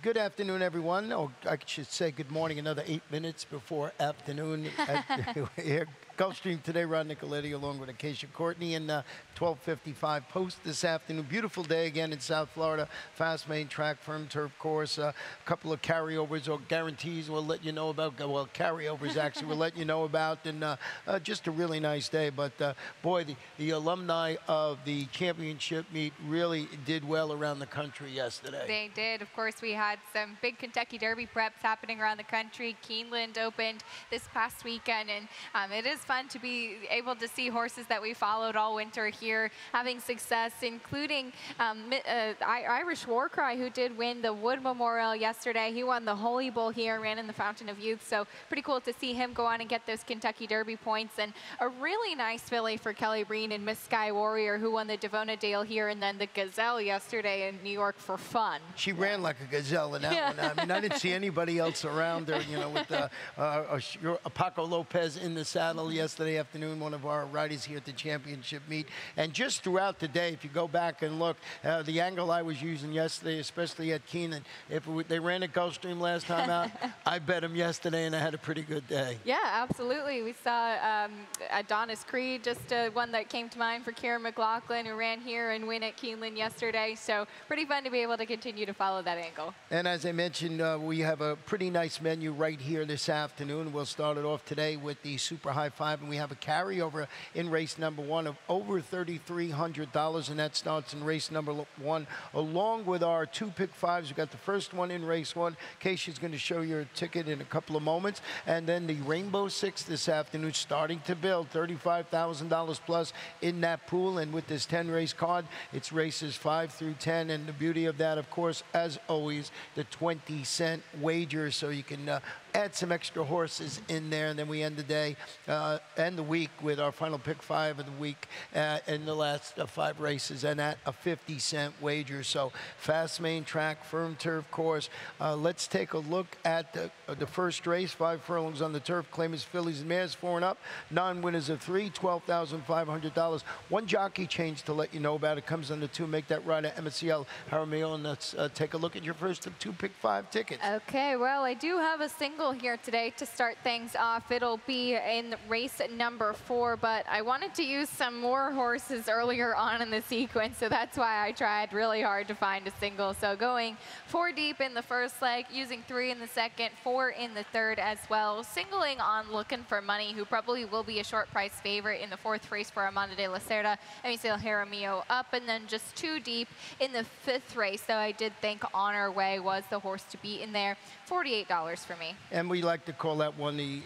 Good afternoon, everyone. Oh, I should say good morning, another 8 minutes before afternoon. Here, Gulfstream today, Rod Nicoletti, along with Acacia Courtney, and 12:55 post this afternoon. Beautiful day again in South Florida. Fast main track, firm turf course. A couple of carryovers or guarantees we'll let you know about. Well, carryovers actually we'll let you know about. And just a really nice day. But boy, the alumni of the championship meet really did well around the country yesterday. They did. Of course, we had some big Kentucky Derby preps happening around the country. Keeneland opened this past weekend, and it is fun to be able to see horses that we followed all winter here having success, including Irish Warcry, who did win the Wood Memorial yesterday. He won the Holy Bull here, ran in the Fountain of Youth, so pretty cool to see him go on and get those Kentucky Derby points. And a really nice filly for Kelly Breen and Miss Sky Warrior, who won the Devona Dale here, and then the Gazelle yesterday in New York for fun. She ran like a gazelle in that one. I mean, I didn't see anybody else around her, you know, with Paco Lopez in the saddle yesterday afternoon, one of our riders here at the championship meet. And just throughout the day, if you go back and look, the angle I was using yesterday, especially at Keenan, they ran at Gulfstream last time out, I bet them yesterday, and I had a pretty good day. Yeah, absolutely. We saw Adonis Creed, just one that came to mind for Kieran McLaughlin, who ran here and win at Keeneland yesterday. So pretty fun to be able to continue to follow that angle. And as I mentioned, we have a pretty nice menu right here this afternoon. We'll start it off today with the Super High Five, and we have a carryover in race number one of over $3,300, and that starts in race number one, along with our two pick fives. We've got the first one in race one. Keisha's going to show you a ticket in a couple of moments, and then the Rainbow Six this afternoon, starting to build $35,000 plus in that pool. And with this 10 race card, it's races 5 through 10, and the beauty of that, of course, as always, the 20-cent wager, so you can add some extra horses in there. And then we end the day and the week with our final pick five of the week in the last 5 races, and at a 50-cent wager. So fast main track, firm turf course. Let's take a look at the first race. 5 furlongs on the turf. Claimers, fillies, and mares, 4 and up. Non-winners of 3, $12,500. One jockey change to let you know about. It comes under 2. Make that rider MSCL Jaramillo, and let's take a look at your first of 2 pick 5 tickets. Okay, well, I do have a single here today to start things off. It'll be in race number 4, but I wanted to use some more horses earlier on in the sequence, so that's why I tried really hard to find a single. So going 4 deep in the first leg, using 3 in the second, 4 in the third as well. Singling on Looking for Money, who probably will be a short price favorite in the 4th race for Armando de la Cerda. MSCL Jaramillo up, and then just 2 deep in the 5th race. So I did think Honor Way was the horse to be in there. $48 for me. And we like to call that one the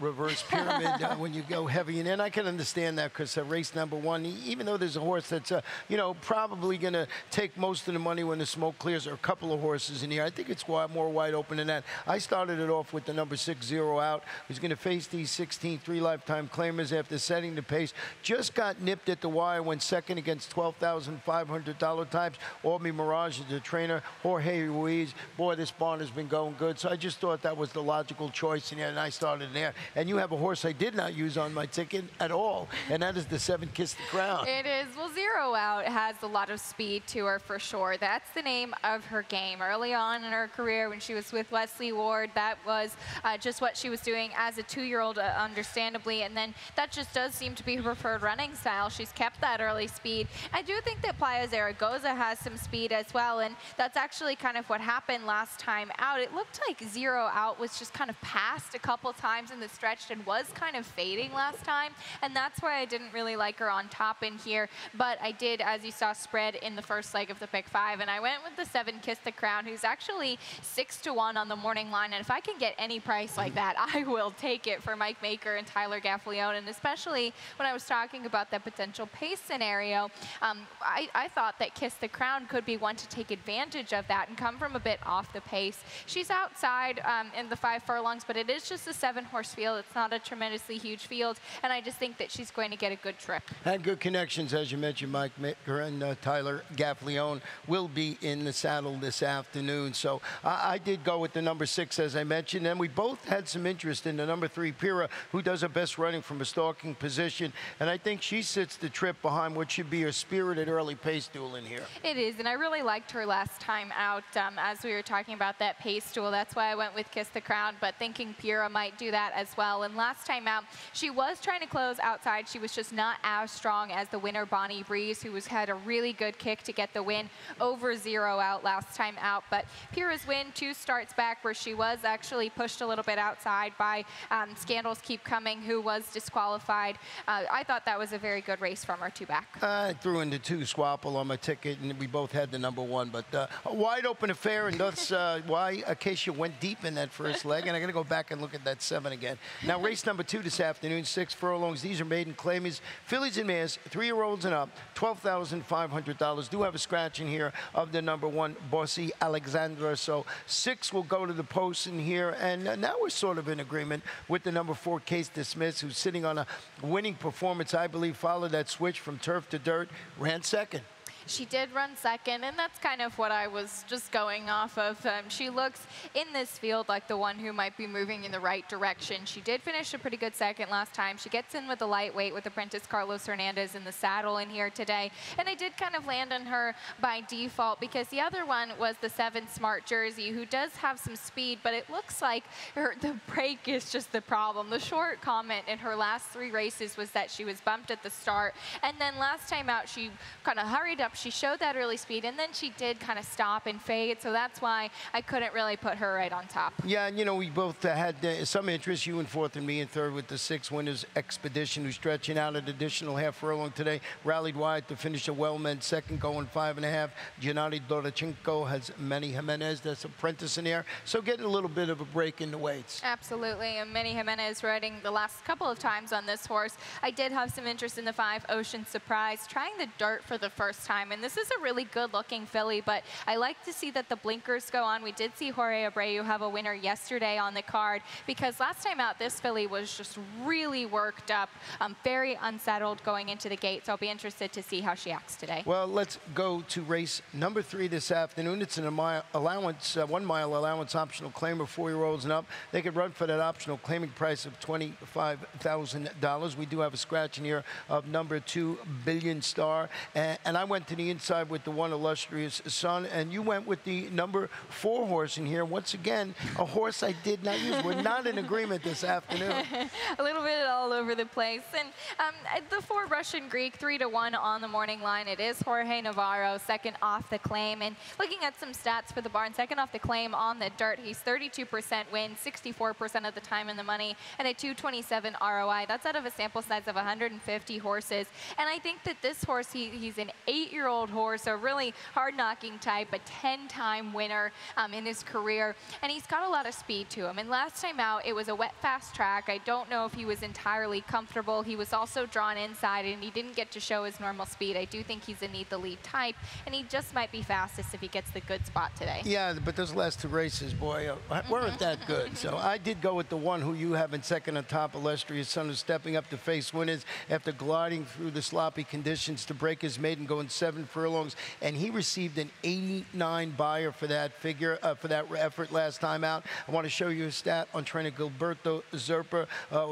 reverse pyramid when you go heavy. And I can understand that, because race number 1, even though there's a horse that's, you know, probably going to take most of the money when the smoke clears, there are a couple of horses in here. I think it's more wide open than that. I started it off with the number 6, Zero Out, who's going to face these 16 3-lifetime claimers after setting the pace. Just got nipped at the wire, went second against $12,500 types. Orby Mirage is the trainer. Jorge Ruiz. Boy, this barn has been going good. So I just thought that was the logical choice, and I started there. And you have a horse I did not use on my ticket at all, and that is the 7, Kiss the Crown. It is. Well, Zero Out has a lot of speed to her for sure. That's the name of her game. Early on in her career, when she was with Leslie Ward, that was just what she was doing as a 2-year-old, understandably. And then that just does seem to be her preferred running style. She's kept that early speed. I do think that Playa Zaragoza has some speed as well, and that's actually kind of what happened last time out. It looked like Zero Out was just kind of passed a couple times in the stretch and was kind of fading last time, and that's why I didn't really like her on top in here. But I did, as you saw, spread in the first leg of the pick 5, and I went with the 7, Kiss the Crown, who's actually 6-1 on the morning line. And if I can get any price like that, I will take it for Mike Maker and Tyler Gaffalione. And especially when I was talking about that potential pace scenario, I thought that Kiss the Crown could be one to take advantage of that and come from a bit off the pace. She's outside in the 5 furlongs, but it is just a 7-horse field. It's not a tremendously huge field, and I just think that she's going to get a good trip. Had good connections, as you mentioned. Mike Maker and Tyler Gaffleone will be in the saddle this afternoon. So I did go with the number 6, as I mentioned, and we both had some interest in the number 3, Pira, who does her best running from a stalking position, and I think she sits the trip behind what should be a spirited early pace duel in here. It is, and I really liked her last time out as we were talking about that pace duel. That's why I went with Kiss the Crown, but thinking Pira might do that as well. And last time out, she was trying to close outside. She was just not as strong as the winner, Bonnie Breeze, who had a really good kick to get the win over 0 out last time out. But Pira's win 2 starts back, where she was actually pushed a little bit outside by Scandals Keep Coming, who was disqualified. I thought that was a very good race from her 2 back. I threw in the 2 Squapple on my ticket, and we both had the number 1, but a wide open affair, and that's why Acacia went deep in that first leg, and I'm going to go back and look at that 7 again. Now, race number 2 this afternoon, 6 furlongs. These are maiden claimers, fillies and mares, 3-year-olds and up, $12,500. Do have a scratch in here of the number 1, Bossy Alexandra, so 6 will go to the post in here, and now we're sort of in agreement with the number 4, Case Dismiss, who's sitting on a winning performance, I believe, followed that switch from turf to dirt, ran second. She did run second, and that's kind of what I was just going off of. She looks in this field like the one who might be moving in the right direction. She did finish a pretty good second last time. She gets in with the lightweight with apprentice Carlos Hernandez in the saddle in here today, and I did kind of land on her by default because the other one was the 7 Smart Jersey, who does have some speed, but it looks like the break is just the problem. The short comment in her last 3 races was that she was bumped at the start, and then last time out she kind of hurried up. She showed that early speed, and then she did kind of stop and fade, so that's why I couldn't really put her right on top. Yeah, and you know, we both had some interest, you in 4th and me in 3rd, with the 6 Winners Expedition, who's stretching out an additional half furlong today. Rallied wide to finish a well-meant 2nd, going 5.5. Gennady Dorochenko has Manny Jimenez, that's apprentice in there, so getting a little bit of a break in the weights. Absolutely, and Manny Jimenez riding the last couple of times on this horse. I did have some interest in the 5 Ocean Surprise, trying the dirt for the first time, and this is a really good-looking filly, but I like to see that the blinkers go on. We did see Jorge Abreu have a winner yesterday on the card, because last time out, this filly was just really worked up, very unsettled going into the gate, so I'll be interested to see how she acts today. Well, let's go to race number 3 this afternoon. It's an allowance, 1 mile allowance optional claimer, 4-year-olds and up. They could run for that optional claiming price of $25,000. We do have a scratch in here of number 2, Billion Star, and I went to the inside with the 1, Illustrious Sun, and you went with the number 4 horse in here. Once again, a horse I did not use. We're not in agreement this afternoon. A little bit all over the place. And the 4 Russian Greek, 3-1 on the morning line. It is Jorge Navarro, 2nd off the claim. And looking at some stats for the barn, 2nd off the claim on the dirt. He's 32% win, 64% of the time in the money, and a 227 ROI. That's out of a sample size of 150 horses. And I think that this horse, he's an 8-year-old horse, a really hard-knocking type, a 10-time winner in his career, and he's got a lot of speed to him. And last time out, it was a wet, fast track. I don't know if he was entirely comfortable. He was also drawn inside, and he didn't get to show his normal speed. I do think he's a need-the-lead type, and he just might be fastest if he gets the good spot today. Yeah, but those last 2 races, boy, weren't that good. So I did go with the 1 who you have in 2nd on top, Illustrious Sun, is stepping up to face winners after gliding through the sloppy conditions to break his maiden, going 7 furlongs, and he received an 89 buyer for that figure, for that effort last time out. I want to show you a stat on trainer Gilberto Zerpa,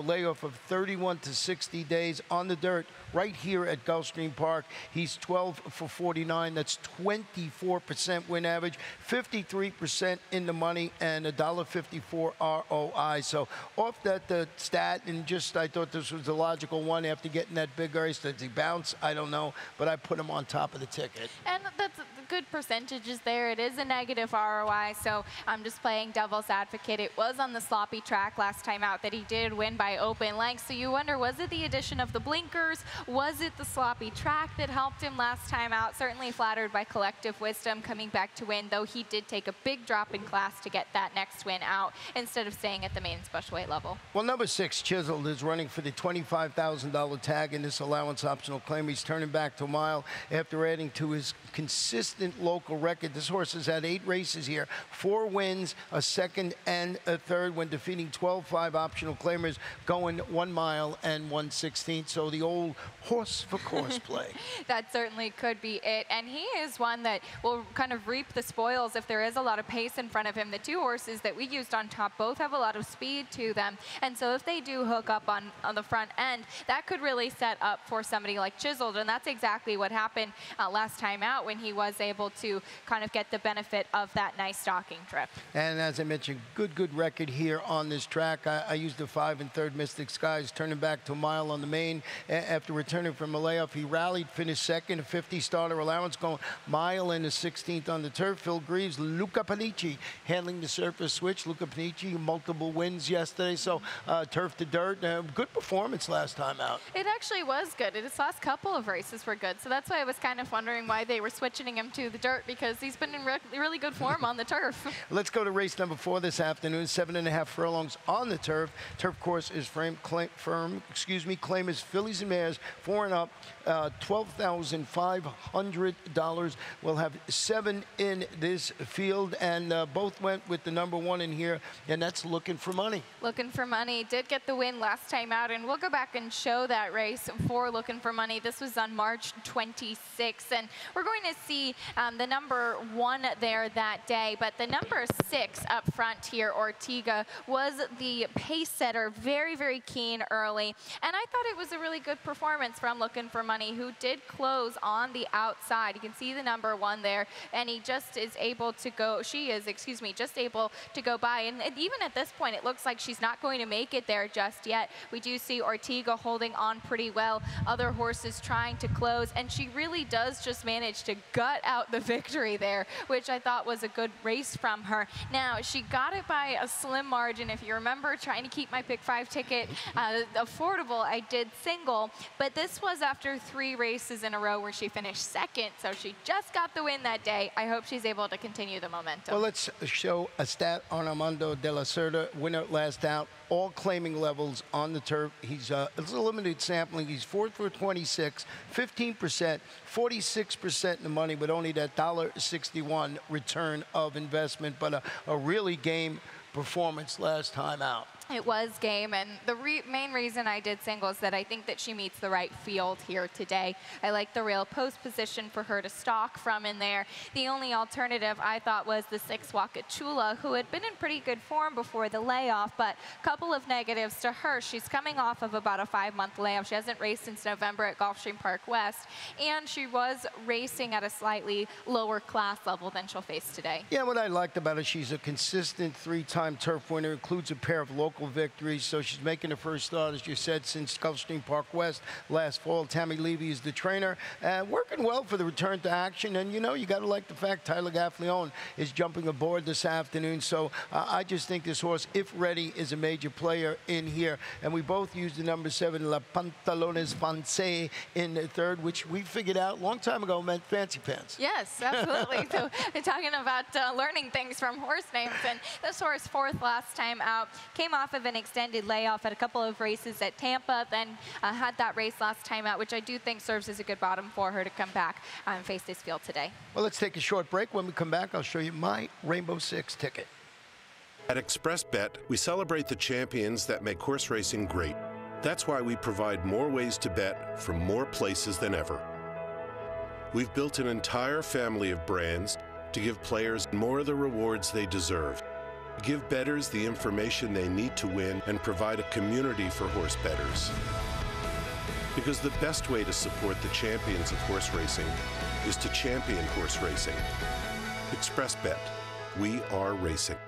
layoff of 31 to 60 days on the dirt right here at Gulfstream Park. He's 12 for 49. That's 24% win average, 53% in the money, and $1.54 ROI. So off that stat, and just I thought this was the logical one after getting that big race. Does he bounce? I don't know, but I put him on top of the ticket. And that's good percentages there. It is a negative ROI, so I'm just playing devil's advocate. It was on the sloppy track last time out that he did win by open length, so you wonder, was it the addition of the blinkers? Was it the sloppy track that helped him last time out? Certainly flattered by Collective Wisdom coming back to win, though he did take a big drop in class to get that next win out instead of staying at the main special weight level. Well, number 6, Chiseled, is running for the $25,000 tag in this allowance optional claim. He's turning back to a mile after adding to his consistent consistent local record. This horse has had 8 races here, 4 wins, a second and a third when defeating 12-5 optional claimers, going 1 mile and 1/16. So the old horse for course play. That certainly could be it. And he is one that will kind of reap the spoils if there is a lot of pace in front of him. The 2 horses that we used on top both have a lot of speed to them. And so if they do hook up on the front end, that could really set up for somebody like Chiseled. And that's exactly what happened last time out when he was able to kind of get the benefit of that nice stalking trip. And as I mentioned, good record here on this track. I used the 5 1/3 Mystic Skies, turning back to a mile on the main. After returning from a layoff, he rallied, finished second, a 50 starter allowance, going mile and a 16th on the turf. Phil Greaves, Luca Panici handling the surface switch. Luca Panici, multiple wins yesterday, so turf to dirt. Good performance last time out. It actually was good. His last couple of races were good, so that's why I was kind of wondering why they were switching him to the dirt, because he's been in really good form on the turf. Let's go to race number 4 this afternoon, 7.5 furlongs on the turf. Turf course is firm. Claim is fillies and mares, 4 and up, $12,500. We'll have 7 in this field, and both went with the number 1 in here, and that's Looking for Money. Looking for Money did get the win last time out, and we'll go back and show that race for Looking for Money. This was on March 26th, and we're going to see the number 1 there that day, but the number 6 up front here, Ortega, was the pace setter, very keen early, and I thought it was a really good performance from Looking for Money, who did close on the outside. You can see the number 1 there, and he just is able to go, just able to go by, and even at this point, it looks like she's not going to make it there just yet. We do see Ortega holding on pretty well, other horses trying to close, and she really does just manage to gut out the victory there, which I thought was a good race from her. Now, she got it by a slim margin. If you remember trying to keep my pick 5 ticket affordable, I did single, but this was after 3 races in a row where she finished second, so she just got the win that day. I hope she's able to continue the momentum. Well, let's show a stat on Armando de la Cerda, winner last out, all claiming levels on the turf. He's it's a limited sampling. He's 4 for 26, 15%, 46% in the money, but only that $1.61 return of investment, but a really game performance last time out. It was game, and the main reason I did single is that I think that she meets the right field here today. I like the rail post position for her to stalk from in there. The only alternative I thought was the 6 Wakachula, who had been in pretty good form before the layoff, but a couple of negatives to her. She's coming off of about a 5-month layoff. She hasn't raced since November at Gulfstream Park West, and she was racing at a slightly lower class level than she'll face today. Yeah, what I liked about her, she's a consistent 3-time turf winner, includes a pair of local victories, so she's making her first start, as you said, since Gulfstream Park West last fall. Tammy Levy is the trainer, working well for the return to action, and you know, you got to like the fact Tyler Gaffleone is jumping aboard this afternoon, so I just think this horse, if ready, is a major player in here, and we both used the number 7, La Pantalones Fancy, in the third, which we figured out a long time ago meant fancy pants. Yes, absolutely. So we're talking about learning things from horse names, and this horse 4th last time out, came off of an extended layoff at a couple of races at Tampa, then had that race last time out, which I do think serves as a good bottom for her to come back and face this field today. Well, let's take a short break. When we come back, I'll show you my Rainbow Six ticket. At ExpressBet, we celebrate the champions that make horse racing great. That's why we provide more ways to bet from more places than ever. We've built an entire family of brands to give players more of the rewards they deserve. Give bettors the information they need to win and provide a community for horse bettors. Because the best way to support the champions of horse racing is to champion horse racing. ExpressBet, we are racing.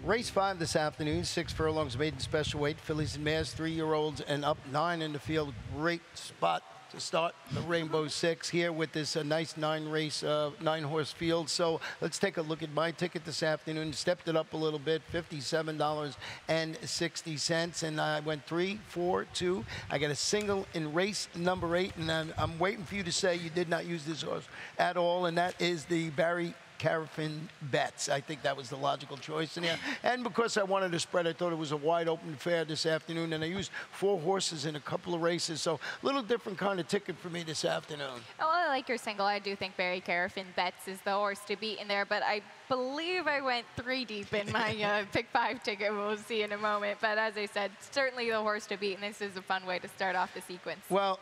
Race 5 this afternoon, 6 furlongs maiden special weight, fillies and mares, 3-year-olds and up, 9 in the field. Great spot to start the Rainbow Six here with this nice 9-horse field. So let's take a look at my ticket this afternoon. Stepped it up a little bit, $57.60, and I went 3, 4, 2. I got a single in race number 8, and I'm waiting for you to say you did not use this horse at all, and that is the Barry Caravan Bets. I think that was the logical choice in here. And because I wanted to spread, I thought it was a wide open fair this afternoon, and I used 4 horses in a couple of races, so a little different kind of ticket for me this afternoon. Oh, I like your single. I do think Barry Caravan Bets is the horse to beat in there, but I believe I went 3 deep in my pick 5 ticket. We'll see in a moment. But as I said, certainly the horse to beat, and this is a fun way to start off the sequence. Well,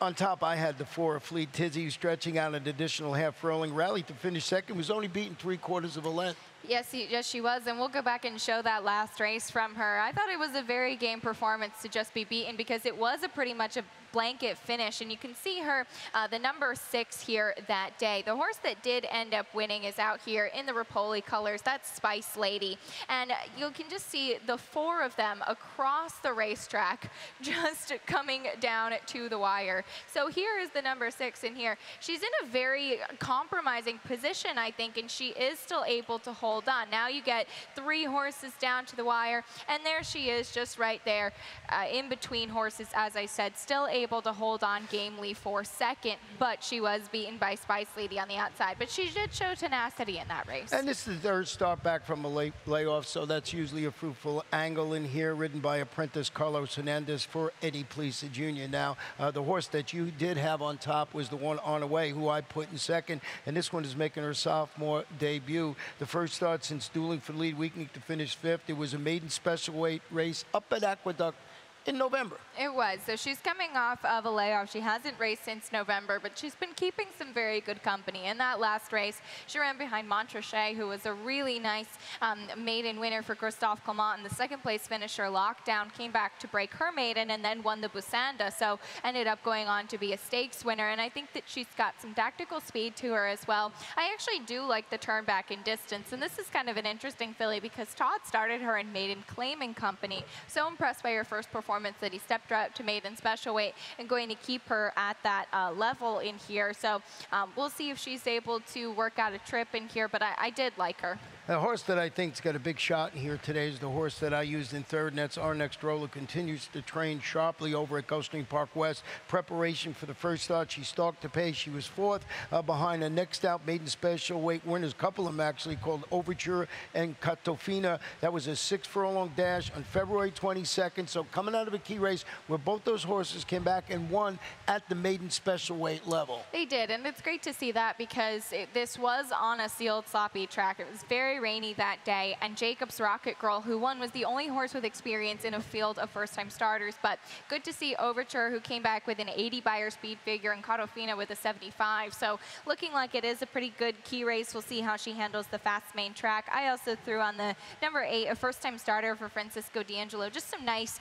on top, I had the 4 Fleet Tizzy stretching out an additional half furlong. Rallied to finish second, was only beaten 3/4 of a length. Yes, she was, and we'll go back and show that last race from her. I thought it was a very game performance to just be beaten because it was pretty much a blanket finish, and you can see her, the number 6 here that day. The horse that did end up winning is out here in the Rapoli colors. That's Spice Lady, and you can just see the 4 of them across the racetrack just coming down to the wire. So here is the number 6 in here. She's in a very compromising position, I think, and she is still able to hold on. Now you get 3 horses down to the wire, and there she is just right there in between horses, as I said, still able to hold on gamely for second, but she was beaten by Spice Lady on the outside. But she did show tenacity in that race. And this is the 3rd start back from a late layoff, so that's usually a fruitful angle in here, ridden by apprentice Carlos Hernandez for Eddie Plesa Jr. Now, the horse that you did have on top was the one On Away, who I put in second, and this one is making her sophomore debut. The first start since dueling for lead weekend to finish 5th. It was a maiden special weight race up at Aqueduct in November. It was. So she's coming off of a layoff. She hasn't raced since November, but she's been keeping some very good company. In that last race, she ran behind Montrachet, who was a really nice maiden winner for Christophe Clement, and the 2nd place finisher Lockdown came back to break her maiden and then won the Busanda, so ended up going on to be a stakes winner, and I think that she's got some tactical speed to her as well. I actually do like the turn back in distance, and this is kind of an interesting filly because Todd started her in maiden claiming company. So impressed by her first performance that he stepped her up to maiden special weight and going to keep her at that level in here. So we'll see if she's able to work out a trip in here, but I did like her. The horse that I think's got a big shot in here today is the horse that I used in 3rd, and that's Our Next Roller. Continues to train sharply over at Gulfstream Park West. Preparation for the first start. She stalked the pace. She was 4th behind the next out maiden special weight winners, a couple of them actually, called Overture and Catofina. That was a 6 furlong dash on February 22nd. So coming out of a key race where both those horses came back and won at the maiden special weight level. They did, and it's great to see that because this was on a sealed, sloppy track. It was very rainy that day, and Jacob's Rocket Girl, who won, was the only horse with experience in a field of first-time starters. But good to see Overture, who came back with an 80 buyer speed figure, and Catofina with a 75. So looking like it is a pretty good key race. We'll see how she handles the fast main track. I also threw on the number 8, a first-time starter for Francisco D'Angelo. Just some nice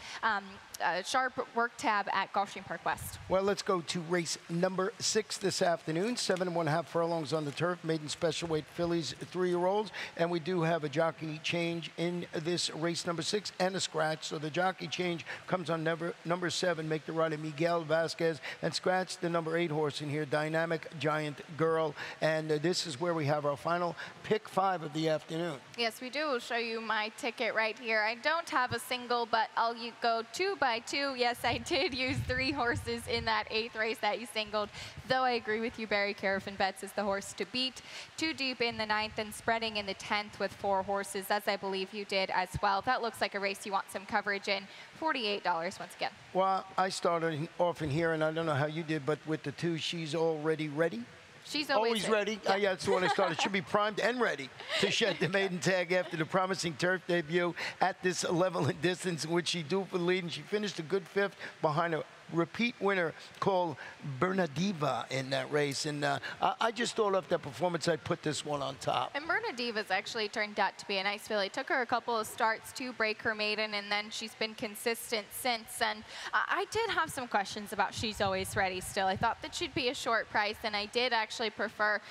sharp work tab at Gulfstream Park West. Well, let's go to race number 6 this afternoon. 7 1/2 furlongs on the turf. Maiden special weight fillies, 3-year-olds, and we do have a jockey change in this race number 6 and a scratch. So the jockey change comes on number 7, make the rider Miguel Vasquez, and scratch the number 8 horse in here, Dynamic Giant Girl. And this is where we have our final pick 5 of the afternoon. Yes, we do. We'll show you my ticket right here. I don't have a single, but I'll go 2 by 2. Yes, I did use 3 horses in that 8th race that you singled, though I agree with you, Barry Caravan Bets is the horse to beat. 2 deep in the 9th and spreading in the 10th with 4 horses, as I believe you did as well. That looks like a race you want some coverage in. $48 once again. Well, I started off in here, and I don't know how you did, but with the 2, She's Already Ready. She's always ready. Yeah. Yeah, that's the one I started. Should be primed and ready to shed the maiden tag after the promising turf debut at this level and distance in which she dueled for the lead, and she finished a good 5th behind a repeat winner called Bernadiva in that race. And I just thought of that performance, I'd put this one on top. And Bernadiva's actually turned out to be a nice filly. Took her a couple of starts to break her maiden, and then she's been consistent since. And I did have some questions about She's Always Ready still. I thought that she'd be a short price, and I did actually prefer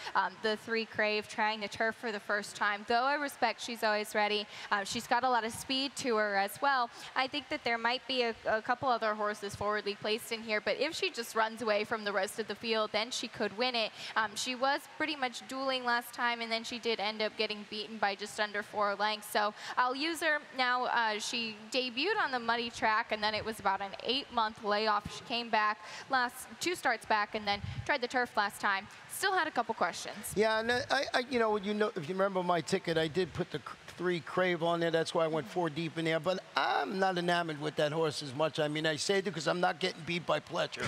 the 3 Crave trying the turf for the first time. Though I respect She's Always Ready, she's got a lot of speed to her as well. I think that there might be a couple other horses forwardly placed placed in here, but if she just runs away from the rest of the field, then she could win it. She was pretty much dueling last time, and then she did end up getting beaten by just under 4 lengths. So I'll use her now. She debuted on the muddy track, and then it was about an 8-month layoff. She came back last 2 starts back, and then tried the turf last time. Still had a couple questions. Yeah, and if you remember my ticket, I did put the 3 Crave on there. That's why I went 4 deep in there. But I'm not enamored with that horse as much. I mean, I say it because I'm not getting beat by Pletcher.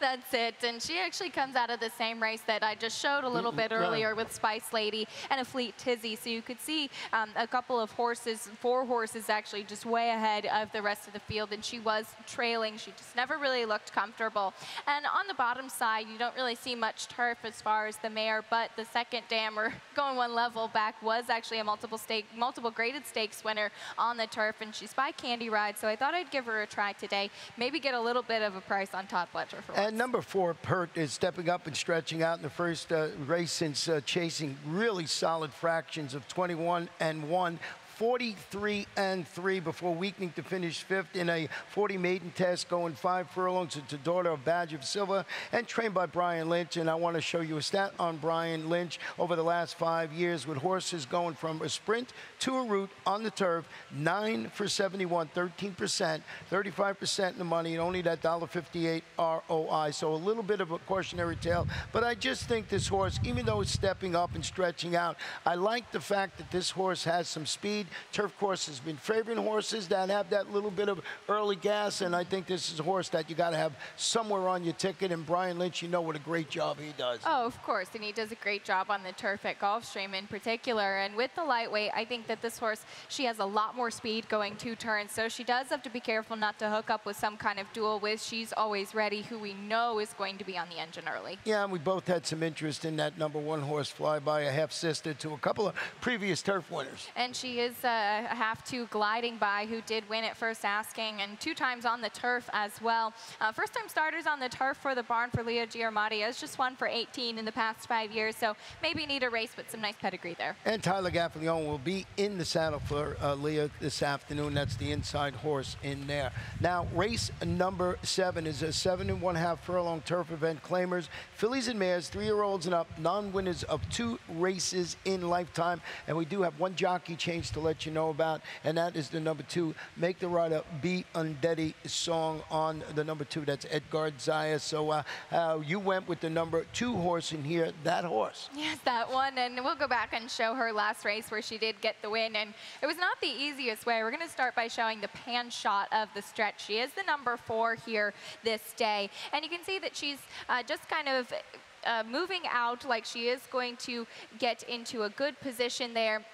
That's it. And she actually comes out of the same race that I just showed a little bit earlier with Spice Lady and a Fleet Tizzy. So you could see a couple of horses, 4 horses actually, just way ahead of the rest of the field. And she was trailing. She just never really looked comfortable. And on the bottom side, you don't really see much turf as far as the mare, but the second dam, or going 1 level back, was actually a multiple graded stakes winner on the turf, and she's by Candy Ride, so I thought I'd give her a try today. Maybe get a little bit of a price on Todd Pletcher for once. And number 4, Pert, is stepping up and stretching out in the first race since chasing really solid fractions of 21-1. 43-3 before weakening to finish 5th in a 40 maiden test, going 5 furlongs. It's a daughter of Badge of Silver and trained by Brian Lynch. And I want to show you a stat on Brian Lynch over the last 5 years, with horses going from a sprint to a route on the turf. 9 for 71, 13%, 35% in the money, and only that $1.58 ROI. So a little bit of a cautionary tale. But I just think this horse, even though it's stepping up and stretching out, I like the fact that this horse has some speed. Turf course has been favoring horses that have that little bit of early gas, and I think this is a horse that you got to have somewhere on your ticket. And Brian Lynch, you know what a great job he does. Oh, of course, and he does a great job on the turf at Gulfstream in particular. And with the lightweight, I think that this horse, she has a lot more speed going 2 turns, so she does have to be careful not to hook up with some kind of duel with She's Always Ready, who we know is going to be on the engine early. Yeah, and we both had some interest in that number 1 horse, Flyby, a half-sister to a couple of previous turf winners. And she is a half-2 gliding by, who did win at First Asking, and 2 times on the turf as well. First-time starters on the turf for the barn for Leah Giarmati. Has just won for 18 in the past 5 years, so maybe need a race with some nice pedigree there. And Tyler Gaffalione will be in the saddle for Leah this afternoon. That's the inside horse in there. Now, race number 7 is a 7.5 furlong turf event. Claimers, fillies and mares, 3-year-olds and up, non-winners of 2 races in lifetime. And we do have 1 jockey change to let you know about, and that is the number 2, Make the Rider Be Undeady song on the number 2. That's Edgar Zayas. So you went with the number 2 horse in here, that horse. Yes, that one, and we'll go back and show her last race where she did get the win, and it was not the easiest way. We're going to start by showing the pan shot of the stretch. She is the number 4 here this day, and you can see that she's just kind of moving out like she is going to get into a good position there.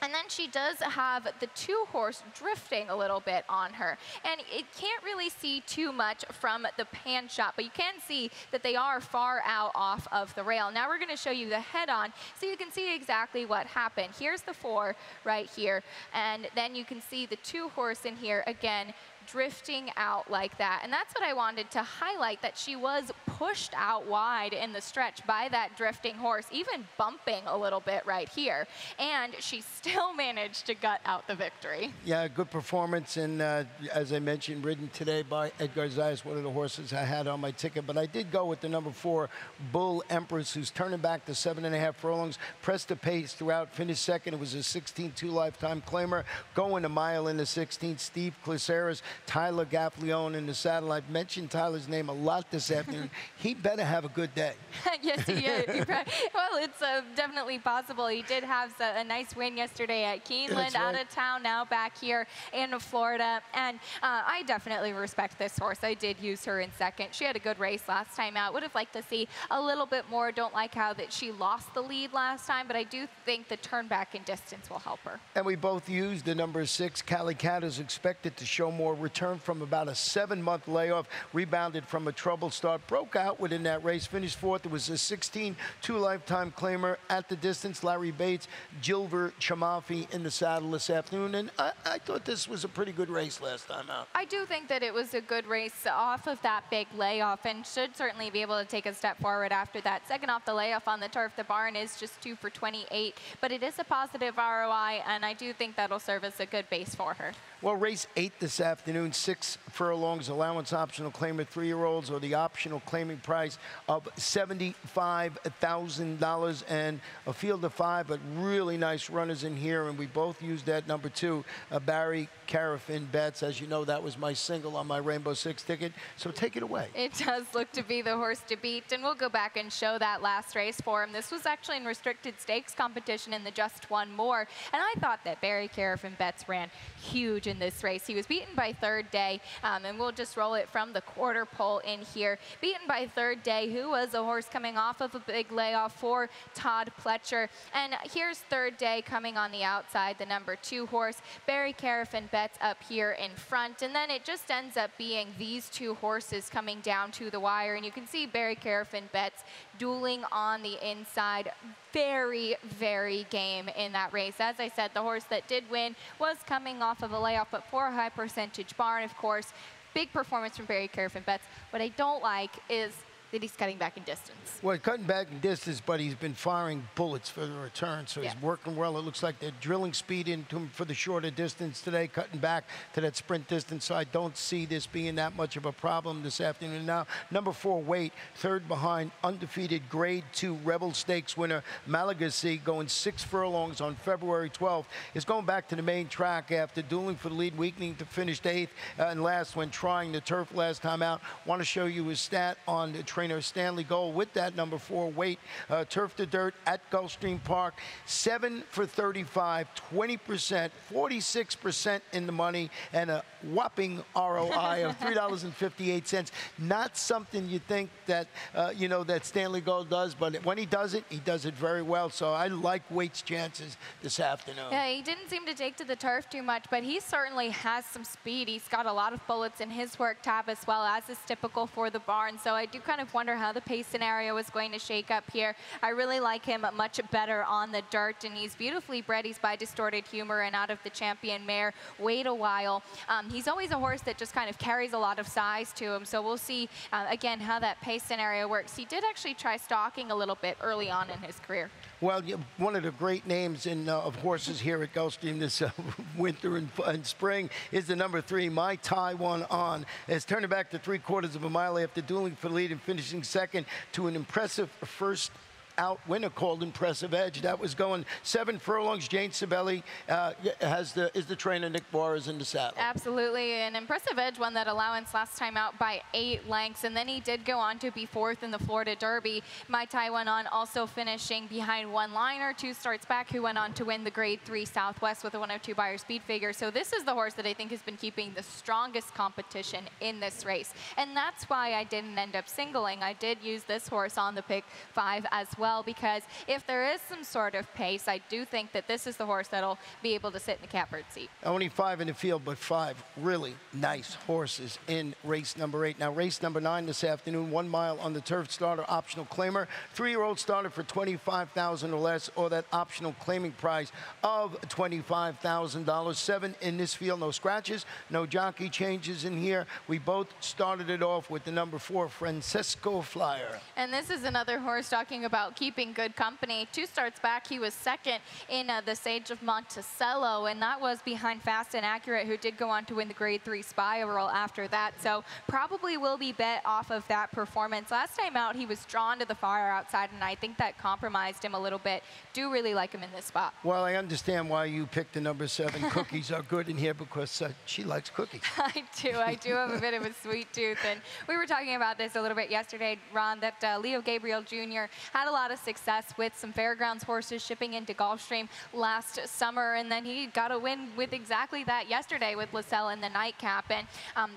And then she does have the 2 horse drifting a little bit on her. And it can't really see too much from the pan shot, but you can see that they are far out off of the rail. Now we're going to show you the head-on so you can see exactly what happened. Here's the 4 right here, and then you can see the 2 horse in here again drifting out like that. And that's what I wanted to highlight, that she was pushed out wide in the stretch by that drifting horse, even bumping a little bit right here. And she still managed to gut out the victory. Yeah, good performance. And as I mentioned, ridden today by Edgar Zayas, one of the horses I had on my ticket. But I did go with the number 4, Bull Empress, who's turning back to 7.5 furlongs, pressed the pace throughout, finished second. It was a 16-2 lifetime claimer, going a mile in the 16th. Steve Cliceras, Tyler Gaffalione in the saddle. I've mentioned Tyler's name a lot this afternoon. He better have a good day. Yes, he is. Well, it's definitely possible. He did have a nice win yesterday at Keeneland, out of town, now back here in Florida. And I definitely respect this horse. I did use her in second. She had a good race last time out. Would have liked to see a little bit more. Don't like how that she lost the lead last time, but I do think the turn back in distance will help her. And we both used the number 6. Cali Cat is expected to show more return from about a 7-month layoff, rebounded from a troubled start, broke out within that race, finished 4th. It was a 16-2 lifetime claimer at the distance. Larry Bates, Gilver Chamafi in the saddle this afternoon, and I thought this was a pretty good race last time out. I do think that it was a good race off of that big layoff, and should certainly be able to take a step forward after that. Second off the layoff on the turf, the barn is just 2 for 28, but it is a positive ROI, and I do think that'll serve as a good base for her. Well, race 8 this afternoon afternoon. 6 furlongs, allowance optional claimer 3-year-olds, or the optional claiming price of $75,000, and a field of 5, but really nice runners in here, and we both used that number 2, Barry Carafin Betts. As you know, that was my single on my Rainbow Six ticket, so take it away. It does look to be the horse to beat, and we'll go back and show that last race for him. This was actually in restricted stakes competition in the Just One More, and I thought that Barry Carafin Betts ran huge in this race. He was beaten by Third Day, and we'll just roll it from the quarter pole in here. Beaten by Third Day, who was a horse coming off of a big layoff for Todd Pletcher. And here's Third Day coming on the outside, the number 2 horse. Barry Carafin Betts up here in front, and then it just ends up being these 2 horses coming down to the wire, and you can see Barry Carafin Betts dueling on the inside. Very, very game in that race. As I said, the horse that did win was coming off of a layoff, but for a high percentage barn, of course. Big performance from Barry Carafin Betts. What I don't like is that he's cutting back in distance. Well, cutting back in distance, but he's been firing bullets for the return, so he's working well. It looks like they're drilling speed into him for the shorter distance today, cutting back to that sprint distance, so I don't see this being that much of a problem this afternoon. Now, number 4, Weight, third behind undefeated Grade 2 Rebel Stakes winner Malagasy, going 6 furlongs on February 12th, is going back to the main track after dueling for the lead, weakening to finish 8th and last when trying the turf last time out. Want to show you his stat on the trainer Stanley Gold with that number 4 Weight, turf to dirt at Gulfstream Park. 7 for 35, 20%, 46% in the money, and a whopping ROI of $3.58. Not something you think that you know, that Stanley Gold does, but when he does it very well. So I like Weight's chances this afternoon. Yeah, he didn't seem to take to the turf too much, but he certainly has some speed. He's got a lot of bullets in his work tab as well, as is typical for the barn. So I do kind of wonder how the pace scenario is going to shake up here. I really like him much better on the dirt, and he's beautifully bred. He's by Distorted Humor and out of the Champion Mare, Wait a While. He's always a horse that just kind of carries a lot of size to him, so we'll see again how that pace scenario works. He did actually try stalking a little bit early on in his career. Well, one of the great names of horses here at Gulfstream this winter and spring is the number 3, My Taiwan On. It's turning back to 3/4 of a mile after dueling for the lead and finishing second to an impressive first out winner called Impressive Edge. That was going 7 furlongs. Jane Sabelli is the trainer. Nick Boer in the saddle. Absolutely. An Impressive Edge won that allowance last time out by 8 lengths, and then he did go on to be 4th in the Florida Derby. My Taiwan On also finishing behind One Liner 2 starts back, who went on to win the Grade 3 Southwest with a 102 Beyer speed figure. So this is the horse that I think has been keeping the strongest competition in this race, and that's why I didn't end up singling. I did use this horse on the pick 5 as well, because if there is some sort of pace, I do think that this is the horse that'll be able to sit in the catbird seat. Only 5 in the field, but 5 really nice horses in race number 8. Now, race number 9 this afternoon, 1 mile on the turf, starter optional claimer. 3-year-old starter for $25,000 or less, or that optional claiming price of $25,000. 7 in this field, no scratches, no jockey changes in here. We both started it off with the number 4, Francesco Flyer. And this is another horse talking about keeping good company. 2 starts back, he was second in the Sage of Monticello, and that was behind Fast and Accurate, who did go on to win the Grade 3 Spiral after that. So probably will be bet off of that performance. Last time out, he was drawn to the far outside, and I think that compromised him a little bit. Do really like him in this spot. Well, I understand why you picked the number 7. Cookies are good in here because she likes cookies. I do have a bit of a sweet tooth, and we were talking about this a little bit yesterday, Ron, that Leo Gabriel Jr. had a lot of success with some fairgrounds horses shipping into Gulfstream last summer, and then he got a win with exactly that yesterday with LaSalle in the nightcap. And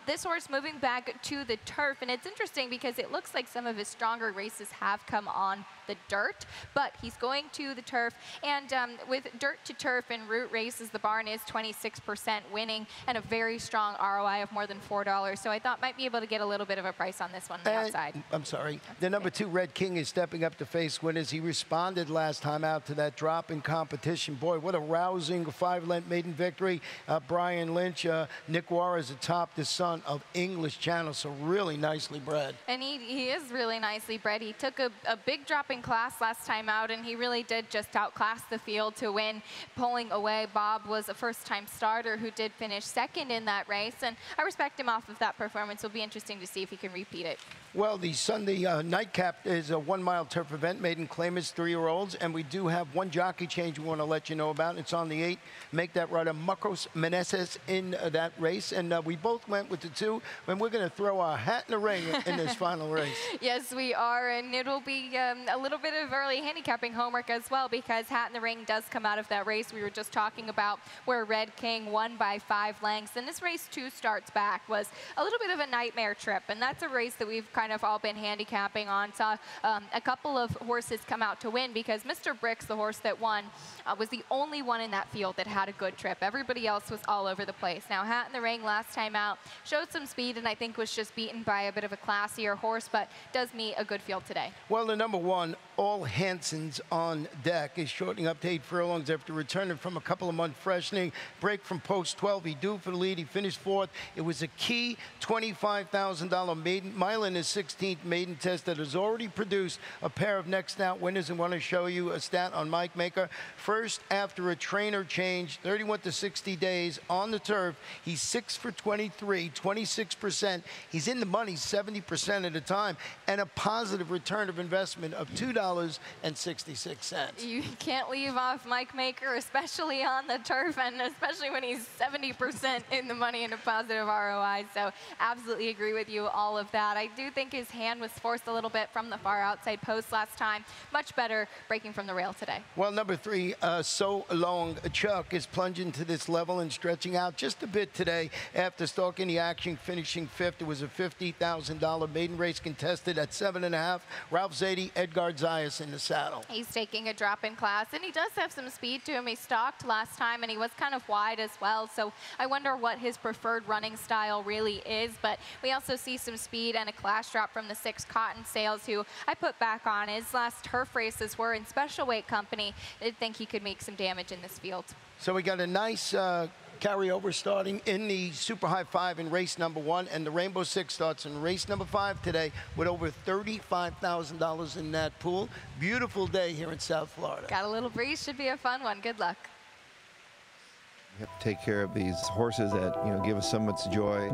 this horse moving back to the turf, and it's interesting because it looks like some of his stronger races have come on the dirt, but he's going to the turf, and with dirt to turf and route races, the barn is 26% winning and a very strong ROI of more than $4. So I thought might be able to get a little bit of a price on this one on the outside. I'm sorry. The number 2, Red King, is stepping up to face winners. He responded last time out to that drop in competition. Boy, what a rousing 5-length maiden victory. Brian Lynch, Nick Juarez atop, the son of English Channel, so really nicely bred. And he is really nicely bred. He took a big drop in in class last time out, and he really did just outclass the field to win, pulling away. Bob was a first-time starter who did finish second in that race, and I respect him off of that performance. It'll be interesting to see if he can repeat it. Well, the Sunday nightcap is a 1 mile turf event. Maiden claimants 3-year-olds, and we do have one jockey change we want to let you know about. It's on the 8. Make that rider Marcos Meneses in that race, and we both went with the 2, and we're going to throw our hat in the ring in this final race. Yes, we are, and it'll be a little bit of early handicapping homework as well, because hat in the ring does come out of that race we were just talking about, where Red King won by 5 lengths, and this race 2 starts back was a little bit of a nightmare trip, and that's a race that we've kind of all been handicapping on. Saw a couple of horses come out to win, because Mr. Bricks, the horse that won, was the only one in that field that had a good trip. Everybody else was all over the place. Now, hat in the ring last time out showed some speed, and I think was just beaten by a bit of a classier horse, but does meet a good field today. Well, the number 1, All Hanson's on deck, is shortening up to 8 furlongs after returning from a couple of month freshening. Break from post 12. He due for the lead. He finished 4th. It was a key $25,000 maiden mile in his 16th maiden test that has already produced a pair of next out winners, and want to show you a stat on Mike Maker. First, after a trainer change, 31 to 60 days on the turf, he's 6 for 23, 26%. He's in the money 70% of the time, and a positive return of investment of $2.66. You can't leave off Mike Maker, especially on the turf, and especially when he's 70% in the money and a positive ROI. So absolutely agree with you, all of that. I do think his hand was forced a little bit from the far outside post last time. Much better breaking from the rail today. Well, number 3, So Long Chuck, is plunging to this level and stretching out just a bit today after stalking the action, finishing 5th. It was a $50,000 maiden race contested at 7.5. Ralph Zadie, Edgar Zayas in the saddle. He's taking a drop in class, and he does have some speed to him. He stalked last time, and he was kind of wide as well, so I wonder what his preferred running style really is. But we also see some speed and a class drop from the 6, Cotton Sales, who I put back on. His last turf races were in special weight company. I think he could make some damage in this field. So we got a nice carryover starting in the Super High 5 in race number 1, and the Rainbow 6 starts in race number 5 today with over $35,000 in that pool. Beautiful day here in South Florida. Got a little breeze, should be a fun one. Good luck. We have to take care of these horses that, give us so much joy.